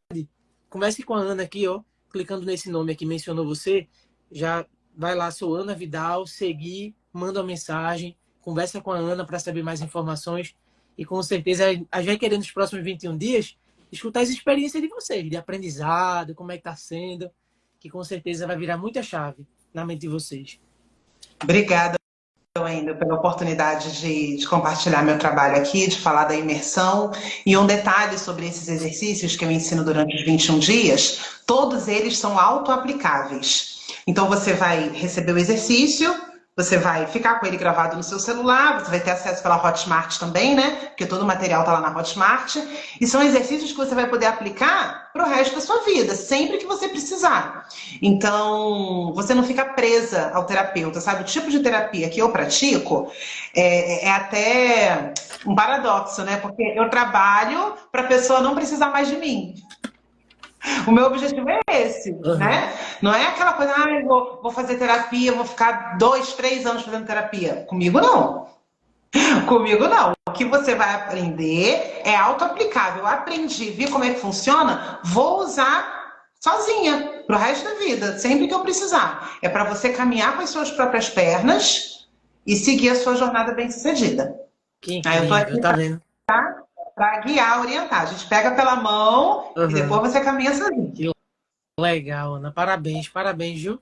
Comece com a Ana aqui, ó, clicando nesse nome aqui, mencionou você, já vai lá, sou Ana Vidal, seguir, manda uma mensagem, conversa com a Ana para saber mais informações e com certeza a gente vai querer nos próximos 21 dias escutar as experiências de vocês, de aprendizado, como é que está sendo, que com certeza vai virar muita chave na mente de vocês. Obrigada ainda pela oportunidade de compartilhar meu trabalho aqui, de falar da imersão. E um detalhe sobre esses exercícios que eu ensino durante os 21 dias, todos eles são auto-aplicáveis. Então você vai receber o exercício, você vai ficar com ele gravado no seu celular, você vai ter acesso pela Hotmart também, né? Porque todo o material está lá na Hotmart. E são exercícios que você vai poder aplicar para o resto da sua vida, sempre que você precisar. Então, você não fica presa ao terapeuta, sabe? O tipo de terapia que eu pratico é até um paradoxo, né? Porque eu trabalho para a pessoa não precisar mais de mim. O meu objetivo é esse, né? Não é aquela coisa, eu vou fazer terapia, vou ficar 2, 3 anos fazendo terapia. Comigo não. Comigo não. O que você vai aprender é auto-aplicável. Eu aprendi, vi como é que funciona, vou usar sozinha pro resto da vida, sempre que eu precisar. É para você caminhar com as suas próprias pernas e seguir a sua jornada bem-sucedida. Que incrível, eu tô aqui tá vendo? Para guiar, orientar. A gente pega pela mão e depois você caminha sozinho. Que legal, Ana. Parabéns, parabéns, viu?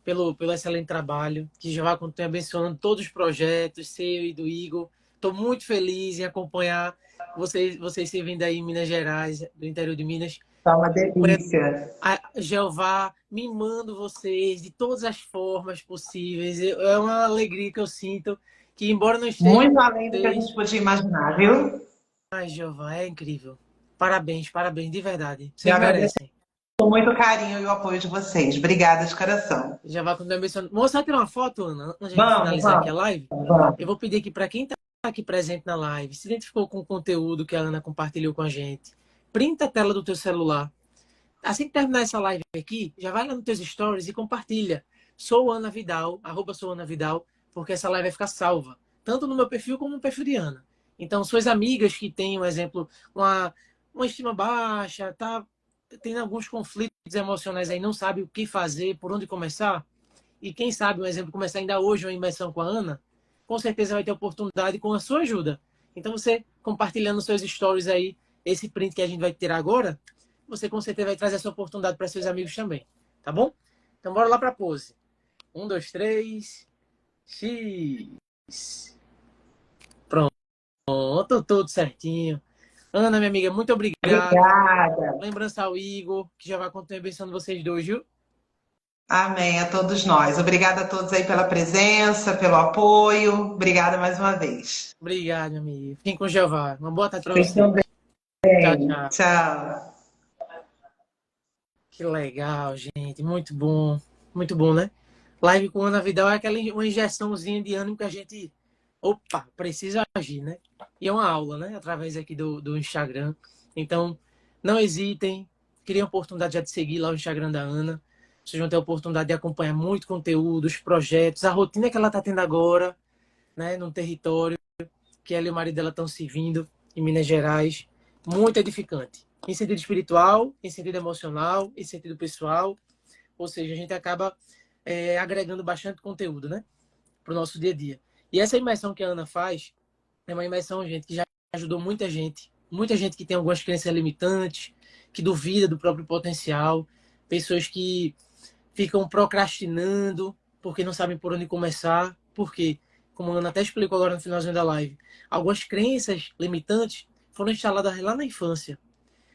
Pelo excelente trabalho, que já vai continuar abençoando todos os projetos, seu e do Igor, Estou muito feliz em acompanhar vocês se vindo aí em Minas Gerais, do interior de Minas, Tá uma delícia. a Jeová mimando vocês de todas as formas possíveis. É uma alegria que eu sinto, que embora não esteja Muito com além do que a vocês, gente podia imaginar, viu? mas Jeová é incrível. Parabéns, parabéns, de verdade. Eu Vocês agradeço merecem. muito o carinho e o apoio de vocês. Obrigada de coração. Jeová continua abençoando. Moça, vai tirar uma foto, Ana, antes de a gente Vamos, finalizar aqui a vamos, live? vamos. Eu vou pedir aqui para quem está aqui presente na live, se identificou com o conteúdo que a Ana compartilhou com a gente, printa a tela do teu celular. Assim que terminar essa live aqui, já vai lá nos teus stories e compartilha. Sou Ana Vidal, @sou Ana Vidal, porque essa live vai ficar salva, tanto no meu perfil como no perfil de Ana. Então, suas amigas que têm, um exemplo, uma estima baixa, tá tendo alguns conflitos emocionais aí, não sabe o que fazer, por onde começar, e quem sabe, um exemplo, começar ainda hoje uma imersão com a Ana, com certeza vai ter oportunidade com a sua ajuda. Então, você compartilhando seus stories aí, esse print que a gente vai tirar agora, você com certeza vai trazer essa oportunidade para seus amigos também. Tá bom? Então, bora lá para a pose. 1, 2, 3. X. Pronto, tudo certinho. Ana, minha amiga, muito obrigado. Obrigada. Lembrança ao Igor, que já vai continuar abençoando vocês dois, viu? Amém a todos nós. Obrigada a todos aí pela presença, pelo apoio. Obrigada mais uma vez. Obrigado, minha amiga. Fiquem com Jeová. Uma boa tarde para Vocês vocês. também. Tchau, tchau. Tchau. Que legal, gente. Muito bom, né? Live com Ana Vidal é aquela uma injeçãozinha de ânimo que a gente, opa, precisa agir, né? E é uma aula, né? Através aqui do Instagram. Então, não hesitem. Criem a oportunidade já de seguir lá o Instagram da Ana. Vocês vão ter a oportunidade de acompanhar muito conteúdo, os projetos, a rotina que ela está tendo agora, né? No território que ela e o marido dela estão servindo em Minas Gerais. Muito edificante. Em sentido espiritual, em sentido emocional, em sentido pessoal. Ou seja, a gente acaba agregando bastante conteúdo, né? Para o nosso dia a dia. E essa imersão que a Ana faz é uma imersão, gente, que já ajudou muita gente. Muita gente que tem algumas crenças limitantes, que duvida do próprio potencial, pessoas que ficam procrastinando porque não sabem por onde começar, porque, como a Ana até explicou agora no finalzinho da live, algumas crenças limitantes foram instaladas lá na infância.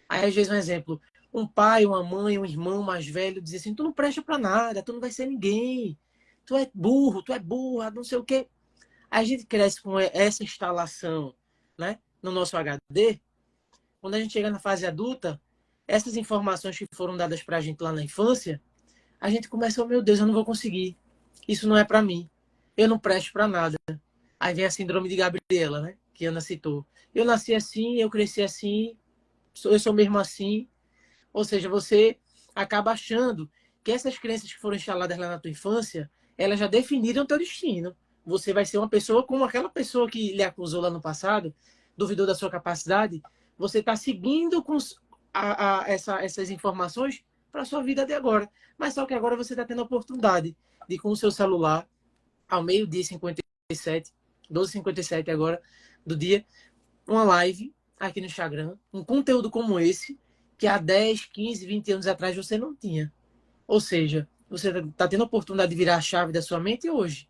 Aí, às vezes, um exemplo, um pai, uma mãe, um irmão mais velho diz assim, tu não presta pra nada, tu não vai ser ninguém, tu é burro, tu é burra, não sei o quê. Aí a gente cresce com essa instalação, né, no nosso HD. Quando a gente chega na fase adulta, essas informações que foram dadas pra gente lá na infância, a gente começa, oh, meu Deus, eu não vou conseguir. Isso não é pra mim. Eu não presto pra nada. Aí vem a síndrome de Gabriela, né, que a Ana citou. Eu nasci assim, eu cresci assim, eu sou mesmo assim. Ou seja, você acaba achando que essas crenças que foram instaladas lá na tua infância, elas já definiram teu destino. Você vai ser uma pessoa como aquela pessoa que lhe acusou lá no passado, duvidou da sua capacidade. Você está seguindo com essas informações para a sua vida de agora. Mas só que agora você está tendo a oportunidade de, com o seu celular, ao meio-dia 57, 12h57 agora do dia, uma live aqui no Instagram, um conteúdo como esse, que há 10, 15, 20 anos atrás você não tinha. Ou seja, você está tendo a oportunidade de virar a chave da sua mente hoje.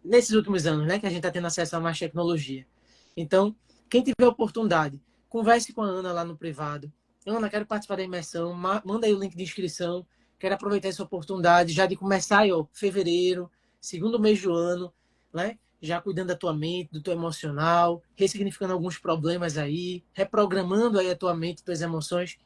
Nesses últimos anos, né, que a gente está tendo acesso a mais tecnologia. Então, quem tiver a oportunidade, converse com a Ana lá no privado. Ana, quero participar da imersão, manda aí o link de inscrição. Quero aproveitar essa oportunidade já de começar aí, ó, fevereiro, segundo mês do ano, né? Já cuidando da tua mente, do teu emocional, ressignificando alguns problemas aí, reprogramando aí a tua mente, tuas emoções,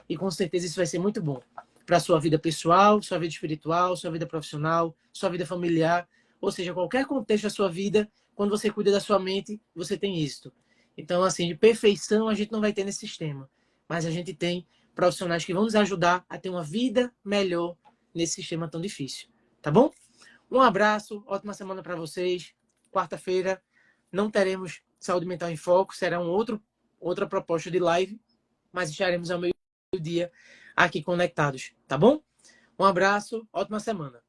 e com certeza isso vai ser muito bom para sua vida pessoal, sua vida espiritual, sua vida profissional, sua vida familiar, ou seja, qualquer contexto da sua vida, quando você cuida da sua mente, você tem êxito. Então, assim, de perfeição a gente não vai ter nesse sistema, mas a gente tem profissionais que vão nos ajudar a ter uma vida melhor nesse sistema tão difícil, tá bom? Um abraço, ótima semana para vocês. Quarta-feira não teremos Saúde Mental em Foco, será outra proposta de live, mas estaremos ao meio-dia aqui conectados, tá bom? Um abraço, ótima semana.